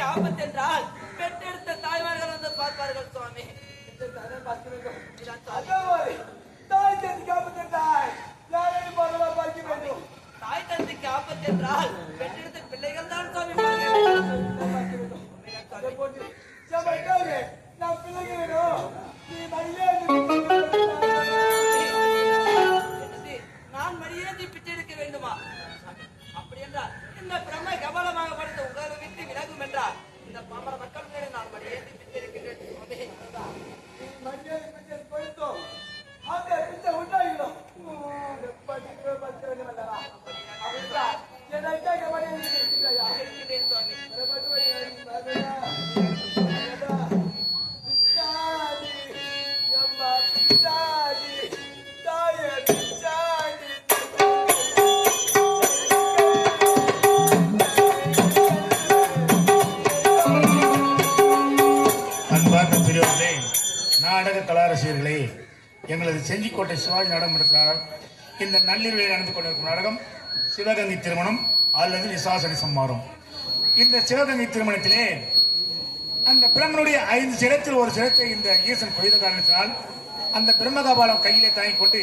ஆபத்து என்றால் பெற்றெடுத்த தாய்மார்கள் வந்து பார்ப்பார்கள் சுவாமி. தாய் தந்தைக்கு ஆபத்து என்றால் யாரையும் பார்க்க வேண்டும். தாய் தந்தைக்கு ஆபத்து என்றால் பெற்றெடுத்த பிள்ளைகள் தான் சுவாமி. நான் பிள்ளைங்க வேணும். நான் மரியாதை பிச்சை எடுக்க வேண்டுமா? அப்படி என்றால் இந்த பிரம்மை கபலமாக படுத்த உங்களை விட்டு விலகும் என்றால் இந்த பாமர மக்கள் மேலே நான் மரியாதை பிச்சை எடுக்கின்றேன். மரியாதை பிச்சை கொடுத்தோம். அந்த பிச்சை உண்டாகிடும். எனக்காக மரியாதை இருக்கின்றேன் சுவாமி. நாடக கலாரசிகர்களே, எங்களது செஞ்சிக்கோட்டை சிவாஜி நாடகமன்றத்தினர் இந்த நள்ளிரவில் நடந்து கொண்டிருக்கும் நாடகம் சிவகங்கை திருமணம் அல்லது விசாசனி சம்மாரம். இந்த சிவகங்கை திருமணத்திலே அந்த பிரம்மனுடைய 5 சிரத்தில் ஒரு சிரத்தை இந்த ஈசன் கொய்த காரணத்தினால் அந்த பிரம்மகபாலம் கையிலே தாங்கிக் கொண்டு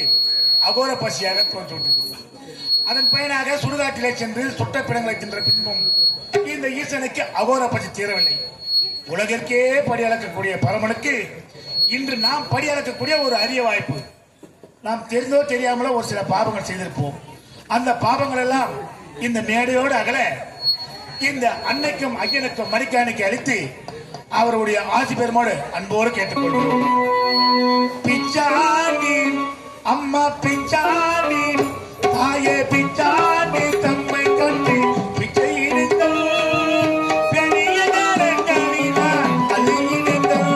அகோர பசியாக தோன்றிவிட்டது. அதன் பயனாக சுடுகாட்டிலே சென்று சுட்ட பிணங்களை தின்ற பின்பும் இந்த ஈசனுக்கு அகோர பசி தீரவில்லை. உலகிற்கே படியளக்கக்கூடிய பரமனுக்கு இன்று நாம் படியளக்கக்கூடிய ஒரு அரிய வாய்ப்பு. நாம் தெரிந்தோ தெரியாமலோ ஒரு சில பாவங்கள் செய்திருப்போம். அந்த பாவங்கள் எல்லாம் இந்த மேடையோடு அகல இந்த அன்னைக்கும் ஐயனுக்கும் மணிக்காணிக்கு அளித்து அவருடைய ஆசி பெருமோடு அன்போடு கேட்டுக்கொள்கிறோம். பிச்சாண்டி அம்மா பிச்சாண்டி தாயே பிச்சாண்டி தம்மை கண்டு பிச்சை இடுங்கள் பெரிய காரணிதான் அது இடுங்கள்.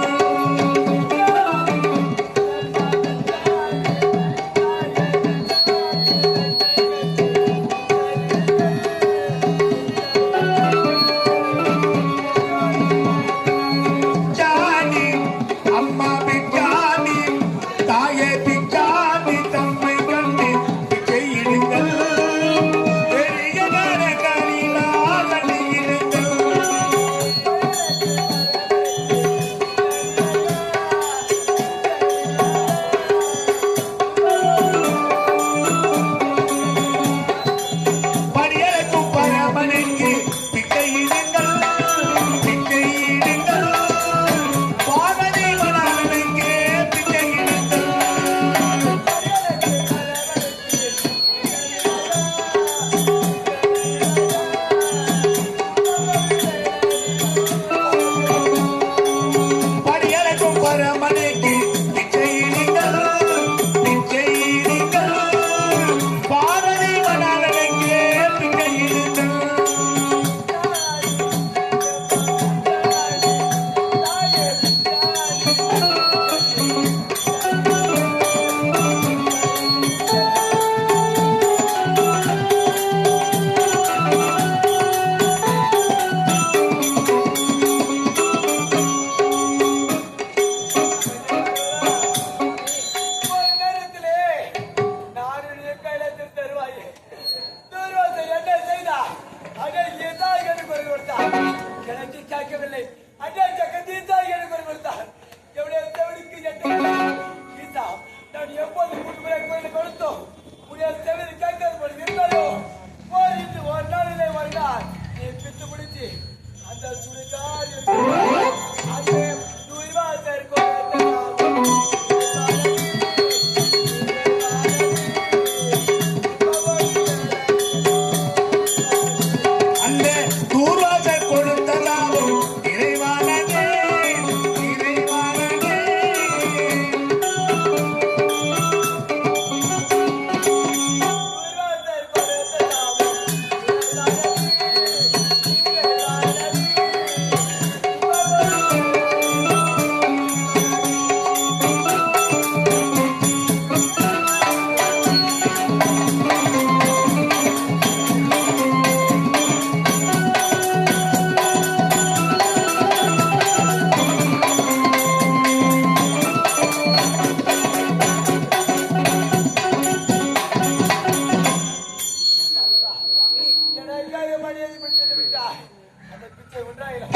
அந்த பிச்சை உண்டாயிடும்.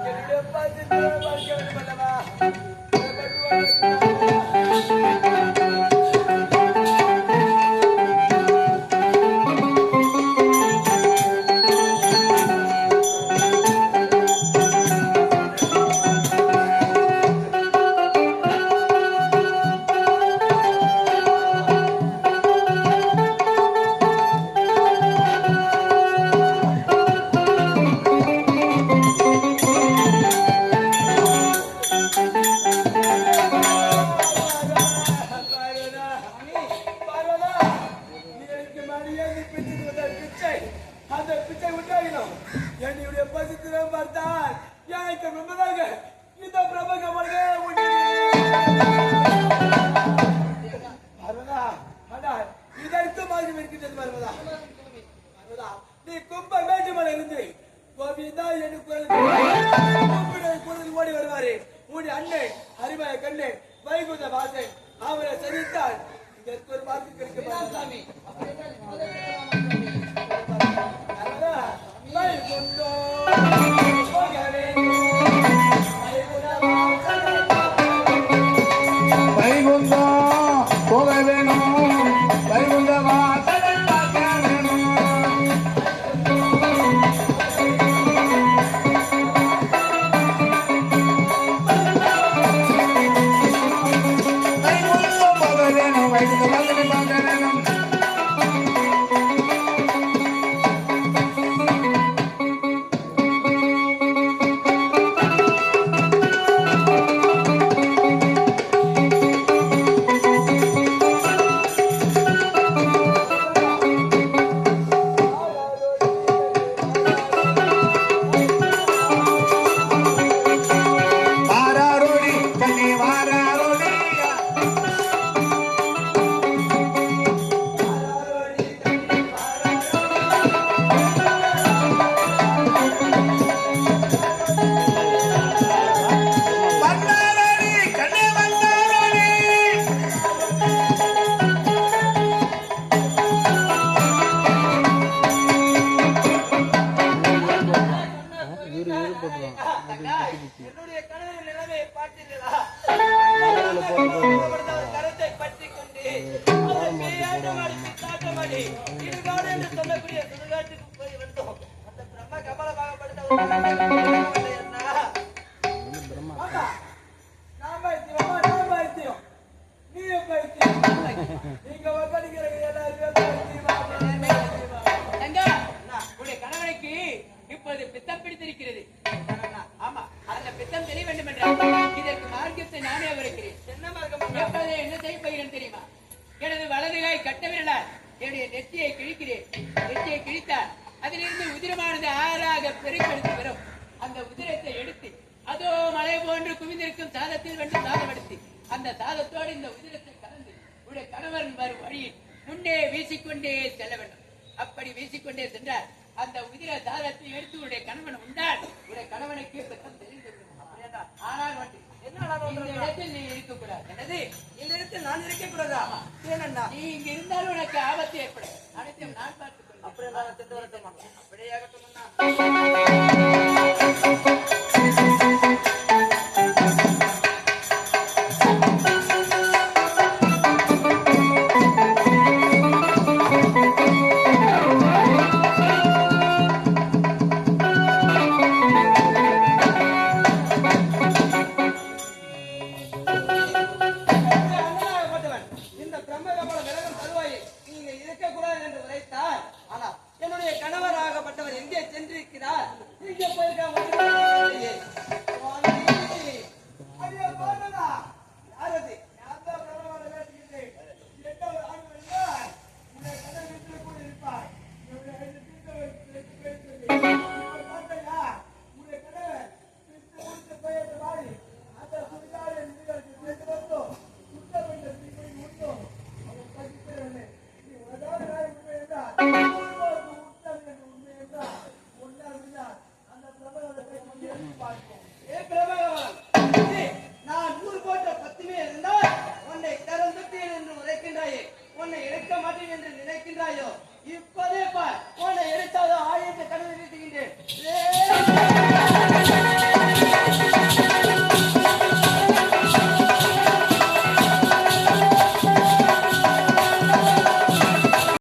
என்னுடைய பசி திறன் பார்க்க வேண்டும் அல்லவா? அந்த பிச்சை உண்டாயிடும். என்னுடைய பசி திறன் பார்த்தால் எனக்கு முன்பதாக இந்த பிரபகமலே பர்வதா, ஆனால் இதற்கு மாதிரி இருக்கின்றது பர்வதா. பர்வதா, நீ கும்ப மேட்டுமலை இருந்து கோவிந்தா என்று குரல் ஓடி வருவாரு. உன்னுடைய அண்ணன் அறிவாய கண்ணன் வைகுந்த வாசன் அவரை சரித்தால் இதற்கு ஒரு மார்க்கு கிடைக்கும் சாமி. வைகுந்தா போக வேணும், வைகுந்த வாசலை பார்க்க வேணும். வைகுந்தம் போக வேணும், வைகுந்த வாசலை பார்க்க வேணும். என்னுடைய கணவரின் நிலைமையை பார்த்தீர்களா? கரத்தை பற்றிக் கொண்டு இடுகாடு என்று சொல்லக்கூடிய சுடுகாட்டுக்கு போய் வந்தோம். அந்த பிரம்ம கமலமாகப்பட்ட கணவனுக்கு இப்போது பித்தம் பிடித்திருக்கிறது. ஆமா, அந்த பித்தம் தெரிய வேண்டும் என்றால் இதற்கு மார்க்கத்தை நானே வருகிறேன். என்ன மார்க்கம்? என்ன செய்ய போகிறேன் தெரியுமா? எனது வலதுகாய் கட்டவிரலால் என்னுடைய நெற்றியை கிழிக்கிறேன். நெற்றியை கிழித்தால் அதிலிருந்து உதிரமானது ஆறாக பெருக்கெடுத்து வரும். அந்த உதிரத்தை எடுத்து அதோ மலை போன்று குவிந்திருக்கும் சாதத்தில் வந்து சாதப்படுத்தி அந்த சாதத்தோடு இந்த உதிரத்தை கலந்து உடைய கணவன் வரும் வழியில் முன்னே வீசிக்கொண்டே செல்ல வேண்டும். அப்படி வீசிக்கொண்டே சென்றால் அந்த உதிர சாதத்தை எடுத்து உடைய கணவன் உண்டால் உடைய கணவனுக்கு பித்தம் தெரிந்துவிடும். ஆனால் இந்த இடத்தில் நீ இருக்கக்கூடாது. என்னது? இந்த இடத்தில் நான் இருக்கக்கூடாதா? ஏனென்றா நீ இங்க இருந்தாலும் உனக்கு ஆபத்து ஏற்படும். அனைத்தையும் நான் பார்த்துக் கொள்வேன். அப்படியே அப்படியே